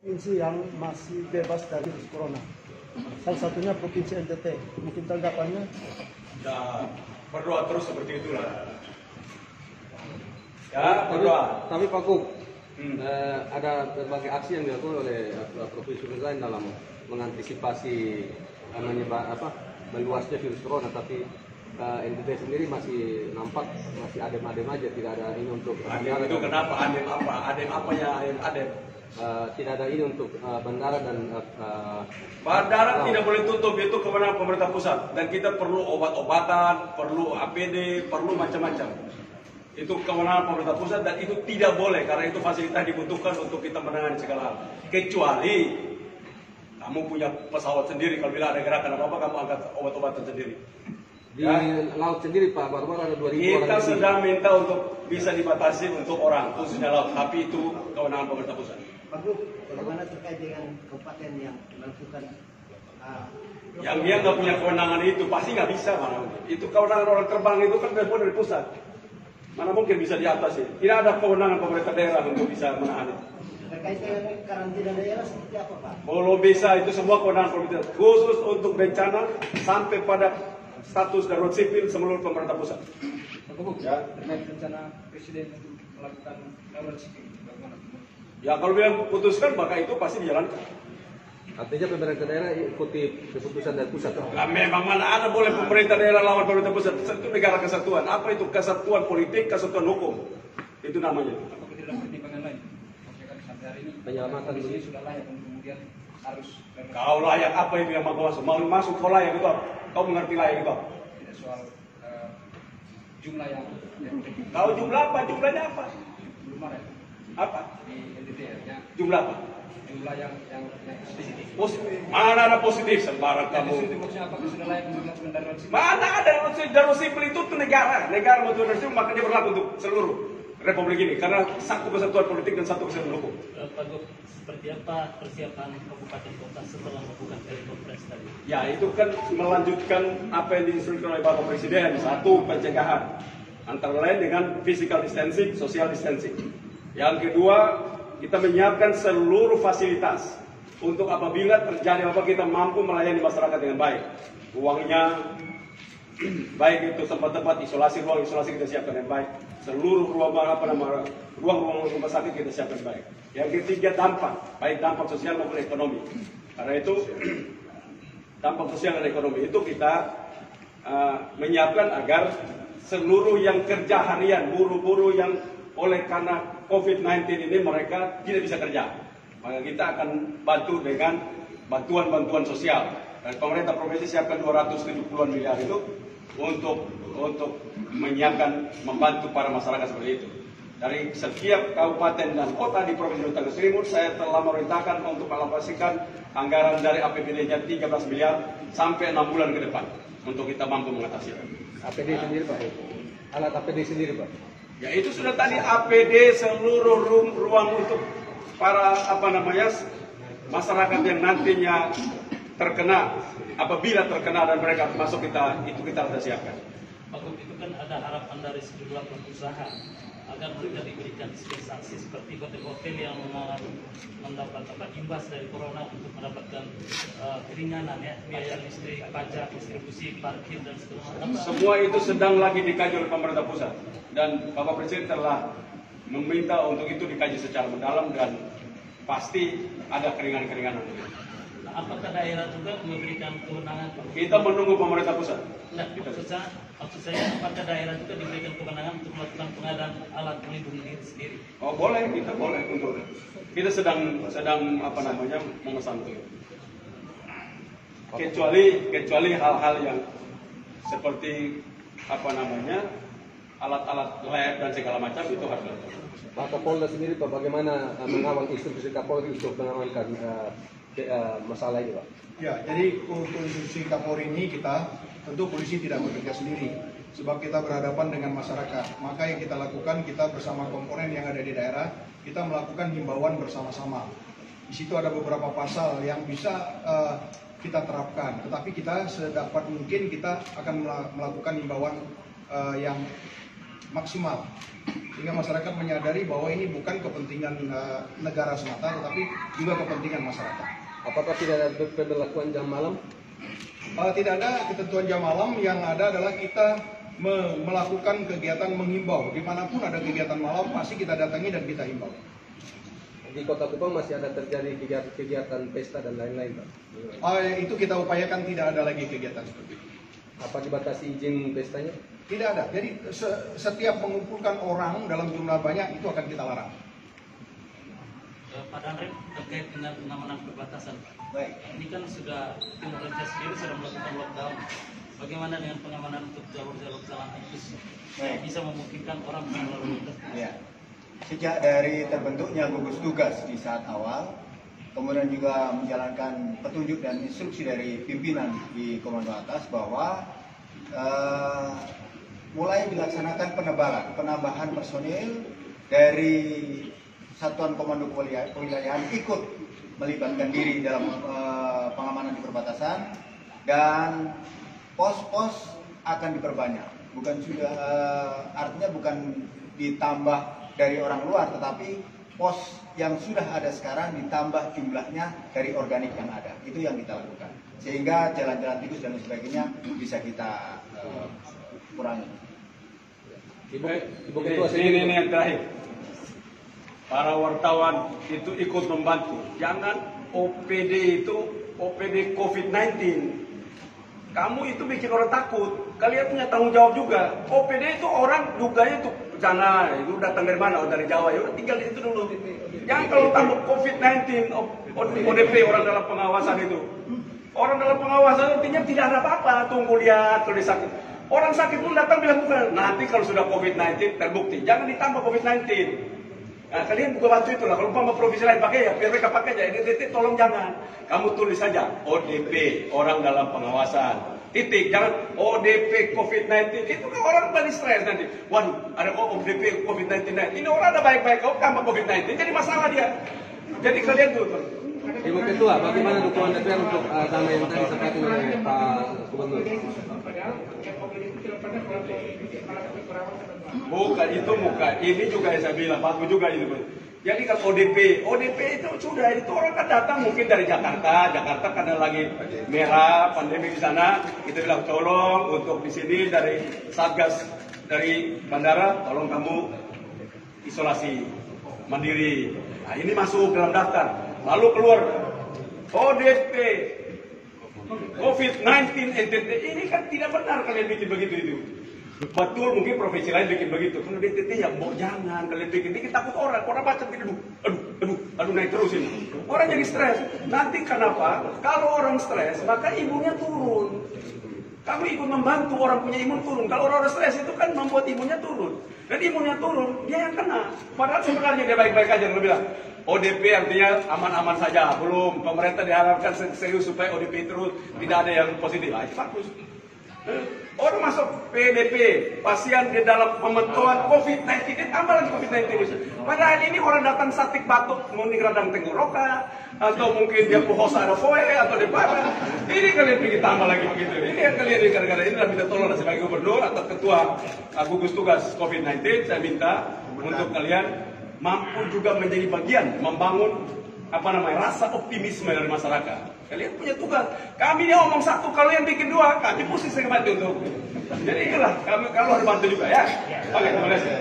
provinsi yang masih bebas dari virus corona. Salah satunya Provinsi NTT. Mungkin tanggapannya? Ya, berdoa terus seperti itulah. Ya, berdoa. Tapi Pak Gub, ada berbagai aksi yang dilakukan oleh provinsi lain dalam mengantisipasi meluasnya virus corona, tapi NTT sendiri masih nampak masih adem-adem aja, tidak ada ini untuk Adem itu kenapa? Adem apa? Adem apa ya? Adem. Tidak ada ini untuk bandara dan Bandara tidak boleh tutup, itu kewenangan pemerintah pusat. Dan kita perlu obat-obatan, perlu APD, perlu macam-macam. Itu kewenangan pemerintah pusat dan itu tidak boleh karena itu fasilitas dibutuhkan untuk kita menangani segala hal. Kecuali kamu punya pesawat sendiri, kalau bila ada gerakan apa-apa kamu angkat obat-obatan sendiri. di laut sendiri Pak, baru ada 2.000 orang. Kita sedang minta untuk bisa dibatasi untuk orang, khususnya laut, tapi itu kewenangan pemerintah pusat. Pak Gub, bagaimana terkait dengan kabupaten yang melakukan Yang dia nggak punya kewenangan itu pasti nggak bisa, mana mungkin. Itu kewenangan orang terbang itu kan dari pusat. Mana mungkin bisa diatasi? Tidak ada kewenangan pemerintah daerah untuk bisa menahan itu. terkait dengan karantina daerah seperti apa Pak? Belum bisa, itu semua kewenangan pemerintah. Khusus untuk bencana sampai pada status darurat sipil seluruh pemerintah pusat. Pak Gub, Ya. terkait rencana Presiden untuk melakukan darurat sipil, bagaimana? Ya kalau bilang putuskan maka itu pasti dijalankan. Artinya pemerintah daerah ikuti keputusan dari pusat. Lah memang mana ada boleh pemerintah daerah lawan pemerintah pusat? Itu negara kesatuan. Apa itu kesatuan politik, kesatuan hukum? Itu namanya. Apakah tidak ada pertimbangan lain? Maksudnya sampai hari ini Penyelamatan kondisi dulu. sudah layak untuk kemudian harus Kau layak apa itu yang mau masuk? Mau masuk kau layak itu apa? Kau mengerti layak itu apa? tidak soal jumlah yang Kau jumlah apa? Jumlahnya apa? belum ada Apa? di NTT ya, Jumlah apa? jumlah yang positif. Positif. Mana ada positif sembarang Yang positif kamu? maksudnya apakah sudah layak untuk melakukan darurat sipil? Mana ada darurat sipil itu negara mau darurat sipil maka dia berlaku untuk seluruh republik ini karena satu kesatuan politik dan satu kesatuan hukum. Pak Gub, seperti apa persiapan kabupaten kota setelah melakukan telekonferensi tadi? Ya itu kan melanjutkan apa yang diinstruksikan oleh Bapak Presiden. Satu, pencegahan antara lain dengan physical distancing, social distancing. Yang kedua, kita menyiapkan seluruh fasilitas untuk apabila terjadi apa kita mampu melayani masyarakat dengan baik. Ruangnya baik itu tempat-tempat isolasi, ruang isolasi kita siapkan dengan baik. Seluruh ruang rumah sakit kita siapkan baik. Yang ketiga, dampak, baik dampak sosial maupun ekonomi. Karena itu dampak sosial dan ekonomi itu kita menyiapkan agar seluruh yang kerja harian, buruh-buruh yang oleh karena COVID-19 ini mereka tidak bisa kerja. Maka kita akan bantu dengan bantuan-bantuan sosial. Dan pemerintah provinsi siapkan 270-an miliar itu untuk menyiapkan, membantu para masyarakat seperti itu. Dari setiap kabupaten dan kota di Provinsi Nusa Tenggara Timur, saya telah memerintahkan untuk mengalokasikan anggaran dari APBD-nya 13 miliar sampai 6 bulan ke depan untuk kita mampu mengatasi. APD sendiri Pak. Alat APD sendiri Pak. Ya itu sudah tadi APD seluruh ruang untuk para masyarakat yang nantinya terkena, apabila terkena dan mereka masuk kita sudah siapkan. Pak Gub, itu kan ada harapan dari sejumlah pengusaha agar mereka diberikan dispensasi seperti hotel-hotel yang mendapat imbas dari corona untuk mendapatkan keringanan ya, biaya listrik, pajak, distribusi, parkir dan segala macam. Semua itu sedang lagi dikaji oleh pemerintah pusat dan Bapak Presiden telah meminta untuk itu dikaji secara mendalam dan pasti ada keringanan-keringanan. Nah, apakah daerah juga memberikan kewenangan? Kita menunggu pemerintah pusat. Nah, maksud saya apakah daerah juga diberikan kewenangan untuk melakukan pengadaan alat pelindung diri sendiri? Oh boleh, kita boleh untuk kita sedang memesan itu. Kecuali hal-hal yang seperti alat-alat lab dan segala macam itu harus dilakukan. Pak Kapolda sendiri Pak, bagaimana mengawal instruksi Kapolri untuk mengamankan masalah ini Pak? Ya, jadi untuk instruksi Kapolri ini kita tentu polisi tidak bekerja sendiri, sebab kita berhadapan dengan masyarakat. Maka yang kita lakukan, kita bersama komponen yang ada di daerah, kita melakukan himbauan bersama-sama. Di situ ada beberapa pasal yang bisa kita terapkan, tetapi kita sedapat mungkin kita akan melakukan himbauan yang maksimal sehingga masyarakat menyadari bahwa ini bukan kepentingan negara semata tetapi juga kepentingan masyarakat. Apakah tidak ada pemberlakuan jam malam? Tidak ada ketentuan jam malam, yang ada adalah kita melakukan kegiatan menghimbau. Dimanapun ada kegiatan malam pasti kita datangi dan kita himbau. Di Kota Kupang masih ada terjadi kegiatan pesta dan lain-lain, Pak? Itu kita upayakan tidak ada lagi kegiatan seperti itu. Apa dibatasi izin pestanya? Tidak ada. Jadi setiap mengumpulkan orang dalam jumlah banyak itu akan kita larang. Pak Danrem, terkait dengan pengamanan perbatasan, Pak. Baik. Ini kan sudah tim organisasi sendiri sudah melakukan lockdown. Bagaimana dengan pengamanan untuk jalur-jalur jalan tikus yang bisa memungkinkan orang bisa melalui lintas? Ya. Sejak dari terbentuknya gugus tugas di saat awal, kemudian juga menjalankan petunjuk dan instruksi dari pimpinan di komando atas bahwa mulai dilaksanakan penambahan personil dari Satuan Komando Kewilayahan ikut melibatkan diri dalam pengamanan di perbatasan, dan pos-pos akan diperbanyak. Artinya bukan ditambah dari orang luar, tetapi pos yang sudah ada sekarang ditambah jumlahnya dari organik yang ada. Itu yang kita lakukan. Sehingga jalan-jalan tikus dan sebagainya bisa kita kurangi. Ibu Ketua, ini yang terakhir. Para wartawan itu ikut membantu. Jangan OPD COVID-19. Kamu itu bikin orang takut. Kalian punya tanggung jawab juga. OPD itu orang duganya itu sana, itu datang dari mana? Oh, dari Jawa. Ya udah tinggal di situ dulu. Jangan kalau tambah COVID-19, ODP, orang dalam pengawasan itu. Orang dalam pengawasan artinya tidak ada apa-apa. Tunggu lihat kalau dia sakit. Orang sakit pun datang bilang bukan. Nanti kalau sudah COVID-19 terbukti. Jangan ditambah COVID-19. Nah, kalian juga bantu itulah. Kalau umpama provinsi lain pakai ya, biar mereka pakai aja. Ini tolong jangan. Kamu tulis saja ODP, orang dalam pengawasan. Titik, jangan ODP COVID-19. Itu kan orang paling stres nanti. Waduh, ada ODP COVID-19. Ini orang ada baik-baik, kau tambah COVID-19. Jadi masalah dia. Jadi kalian tuh. Ibu Ketua, bagaimana dukungan DPR untuk nama yang tadi disampaikan oleh Pak Gubernur? Bukan itu bukan. Ini juga yang saya bilang, bagus juga itu. Jadi kalau ODP itu sudah, itu orang kan datang mungkin dari Jakarta karena lagi merah pandemi di sana. Kita bilang tolong untuk di sini dari Satgas dari bandara, tolong kamu isolasi mandiri. Nah ini masuk dalam daftar, lalu keluar ODP COVID-19 NTT. Ini kan tidak benar kalian bikin begitu itu. Betul, mungkin provinsi lain bikin begitu. Kalau DTT ya jangan kalian bikin. Ini takut orang baca aduh naik terus ini. Orang jadi stres. Nanti kenapa? Kalau orang stres, maka imunnya turun. Kamu ikut membantu orang punya imun turun. Kalau orang stres itu kan membuat imunnya turun. Dan imunnya turun, dia yang kena. Padahal sebenarnya dia baik-baik aja. Kalau bilang ODP artinya aman-aman saja. Belum, pemerintah diharapkan serius supaya ODP terus tidak ada yang positif. Itu bagus. Orang masuk PDP, pasien di dalam pemantauan COVID-19, tambah lagi COVID-19. Padahal ini orang datang sakit batuk, mungkin radang tenggorokan, atau mungkin dia puasa ada foe, atau di mana. Ini kalian pergi tambah lagi begitu. Ini yang kalian ini gara-gara ini minta tolong sebagai gubernur atau ketua gugus tugas COVID-19, saya minta untuk kalian mampu juga menjadi bagian membangun rasa optimisme dari masyarakat. Kalian punya tugas. Kami dia ngomong satu, kalau yang bikin dua, kami mesti saya bantu untuk. Jadi itulah, kami kalau harus bantu juga ya. Oke, terima kasih.